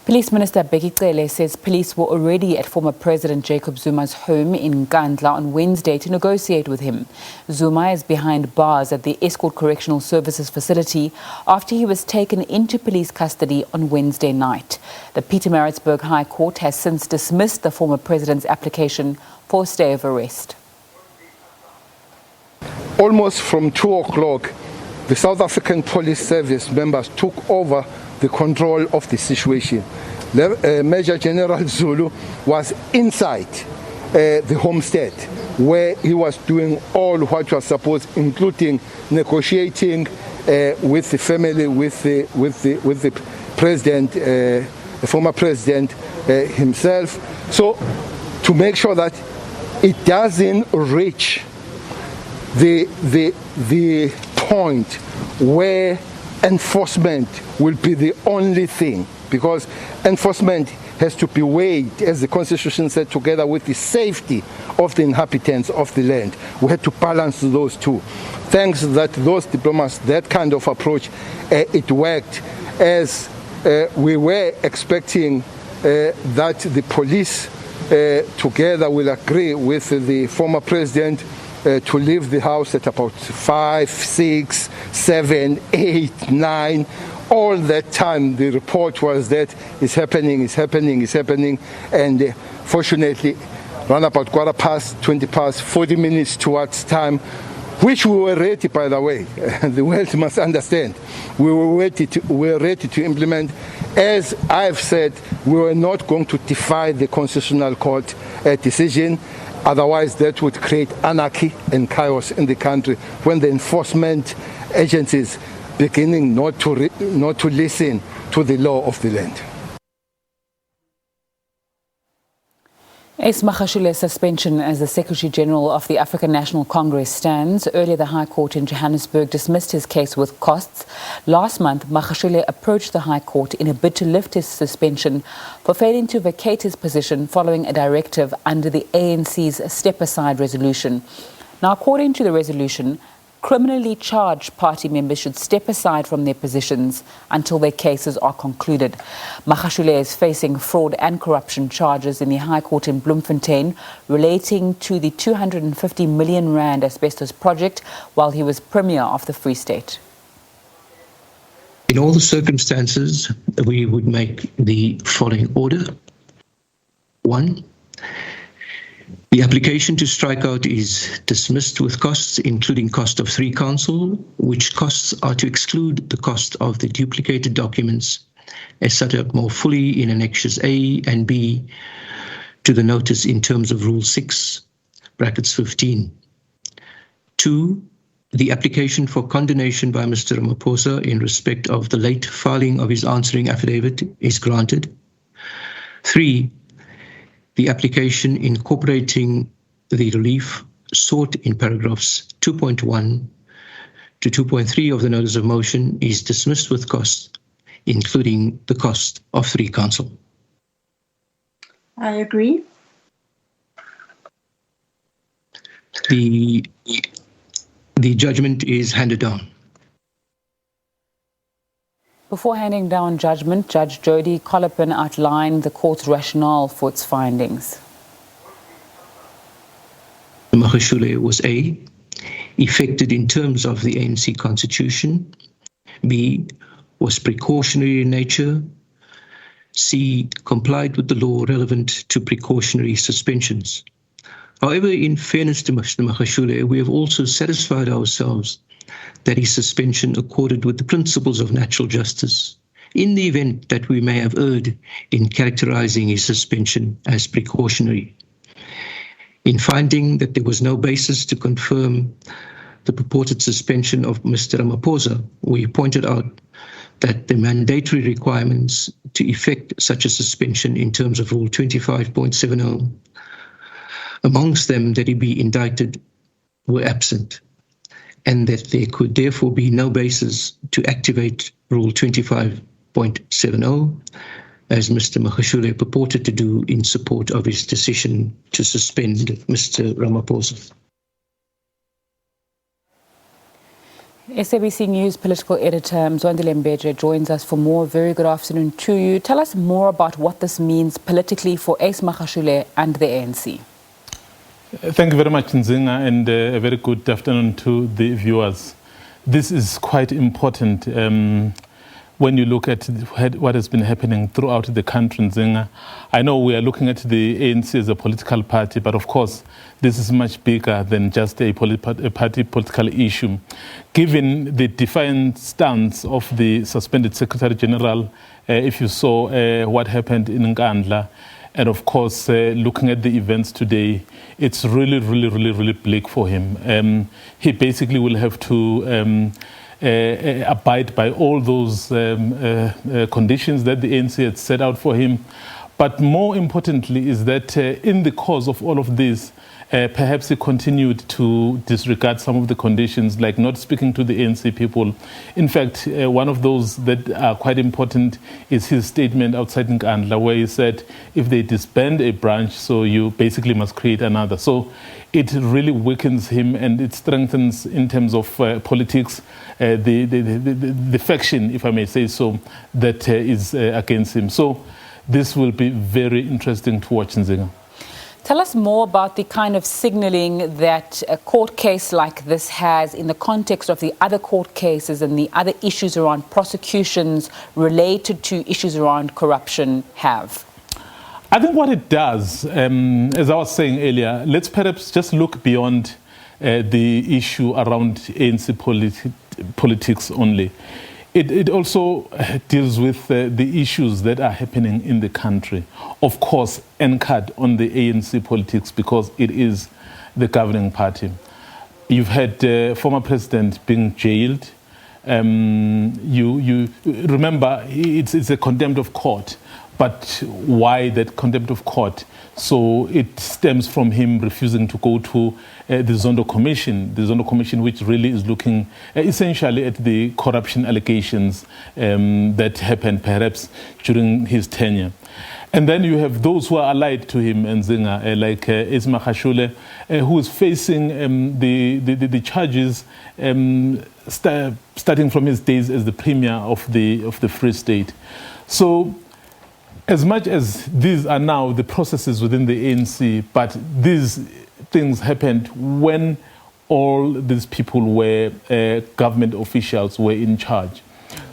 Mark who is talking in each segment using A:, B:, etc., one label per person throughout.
A: Police Minister Bheki Cele says police were already at former President Jacob Zuma's home in Nkandla on Wednesday to negotiate with him. Zuma is behind bars at the Estcourt Correctional Services facility after he was taken into police custody on Wednesday night. The Pietermaritzburg High Court has since dismissed the former president's application for a stay of arrest.
B: Almost from 2 o'clock, the South African Police Service members took over the control of the situation. Major General Zulu was inside the homestead, where he was doing all what was supposed, including negotiating with the family, with the president, the former president himself. So to make sure that it doesn't reach the point where enforcement will be the only thing, because enforcement has to be weighed, as the Constitution said, together with the safety of the inhabitants of the land. We had to balance those two. Thanks that those diplomats, that kind of approach, it worked, as we were expecting that the police together will agree with the former president to leave the house at about 5, 6, 7, 8, 9. All that time the report was that it's happening, and fortunately around about 20 past, 40 minutes towards time, which we were ready, by the way. The world must understand. We were ready to implement. As I've said, we were not going to defy the Constitutional Court decision. Otherwise, that would create anarchy and chaos in the country when the enforcement agencies beginning not to listen to the law of the land.
A: Ace Magashule's suspension as the Secretary General of the African National Congress stands. Earlier, the High Court in Johannesburg dismissed his case with costs. Last month, Magashule approached the High Court in a bid to lift his suspension for failing to vacate his position following a directive under the ANC's step-aside resolution. Now, according to the resolution, criminally charged party members should step aside from their positions until their cases are concluded. Magashule is facing fraud and corruption charges in the High Court in Bloemfontein relating to the 250 million rand asbestos project while he was Premier of the Free State.
C: In all the circumstances, we would make the following order. 1. The application to strike out is dismissed with costs, including cost of 3 counsel, which costs are to exclude the cost of the duplicated documents as set out more fully in Annexures A and B to the notice in terms of Rule 6, brackets 15. 2. The application for condonation by Mr. Ramaphosa in respect of the late filing of his answering affidavit is granted. 3. The application incorporating the relief sought in paragraphs 2.1 to 2.3 of the notice of motion is dismissed with costs, including the cost of 3 counsel.
D: I agree.
C: The judgment is handed down.
A: Before handing down judgment, Judge Jody Collopin outlined the court's rationale for its findings.
C: Magashule was A, effected in terms of the ANC constitution, B, was precautionary in nature, C, complied with the law relevant to precautionary suspensions. However, in fairness to Mr. Magashule, we have also satisfied ourselves that his suspension accorded with the principles of natural justice, in the event that we may have erred in characterizing his suspension as precautionary. In finding that there was no basis to confirm the purported suspension of Mr. Ramaphosa, we pointed out that the mandatory requirements to effect such a suspension in terms of Rule 25.70, amongst them that he be indicted, were absent, and that there could therefore be no basis to activate Rule 25.70, as Mr. Magashule purported to do in support of his decision to suspend Mr. Ramaphosa.
A: SABC News political editor Nkandla joins us for more. Very good afternoon to you. Tell us more about what this means politically for Ace Magashule and the ANC.
D: Thank you very much, Nzinga, and a very good afternoon to the viewers. This is quite important when you look at what has been happening throughout the country, Nzinga. I know we are looking at the ANC as a political party, but of course, this is much bigger than just a party political issue. Given the defiant stance of the suspended Secretary General, if you saw what happened in Nkandla, and of course, looking at the events today, it's really bleak for him. He basically will have to abide by all those conditions that the ANC had set out for him. But more importantly is that in the course of all of this, perhaps he continued to disregard some of the conditions, like not speaking to the ANC people. In fact, one of those that are quite important is his statement outside Nkandla, where he said, if they disband a branch, so you basically must create another. So it really weakens him, and it strengthens, in terms of politics, the faction, if I may say so, that is against him. So this will be very interesting to watch, Nzinga.
A: Tell us more about the kind of signalling that a court case like this has in the context of the other court cases and the other issues around prosecutions related to issues around corruption have.
D: I think what it does, as I was saying earlier, let's perhaps just look beyond the issue around ANC politics only. It also deals with the issues that are happening in the country. Of course, anchored on the ANC politics because it is the governing party. You've had former president being jailed. You remember, it's a contempt of court. But why that contempt of court? So it stems from him refusing to go to the Zondo Commission, which really is looking essentially at the corruption allegations that happened perhaps during his tenure. And then you have those who are allied to him, Nzinga, like Ace Magashule, who is facing the charges starting from his days as the premier of the Free State. So, as much as these are now the processes within the ANC, but these things happened when all these people were government officials were in charge.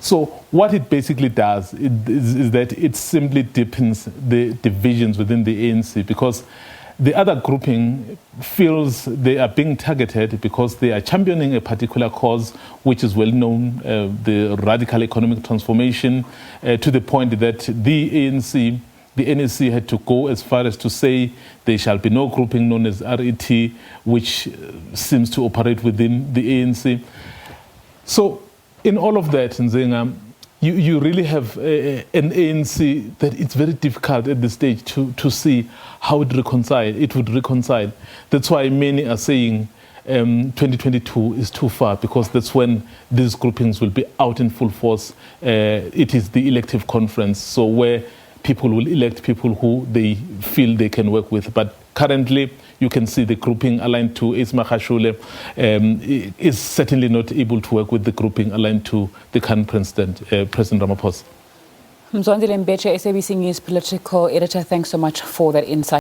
D: So what it basically does is that it simply deepens the divisions within the ANC, because the other grouping feels they are being targeted because they are championing a particular cause which is well known, the radical economic transformation, to the point that the NEC had to go as far as to say there shall be no grouping known as RET, which seems to operate within the ANC. So in all of that, Nzinga, you really have an ANC that it's very difficult at this stage to see how it would reconcile. That's why many are saying 2022 is too far, because that's when these groupings will be out in full force. It is the elective conference, so where people will elect people who they feel they can work with. But currently, you can see the grouping aligned to Ace Magashule is certainly not able to work with the grouping aligned to the current president, President Ramaphosa.
A: Nkandla, SABC News political editor, thanks so much for that insight.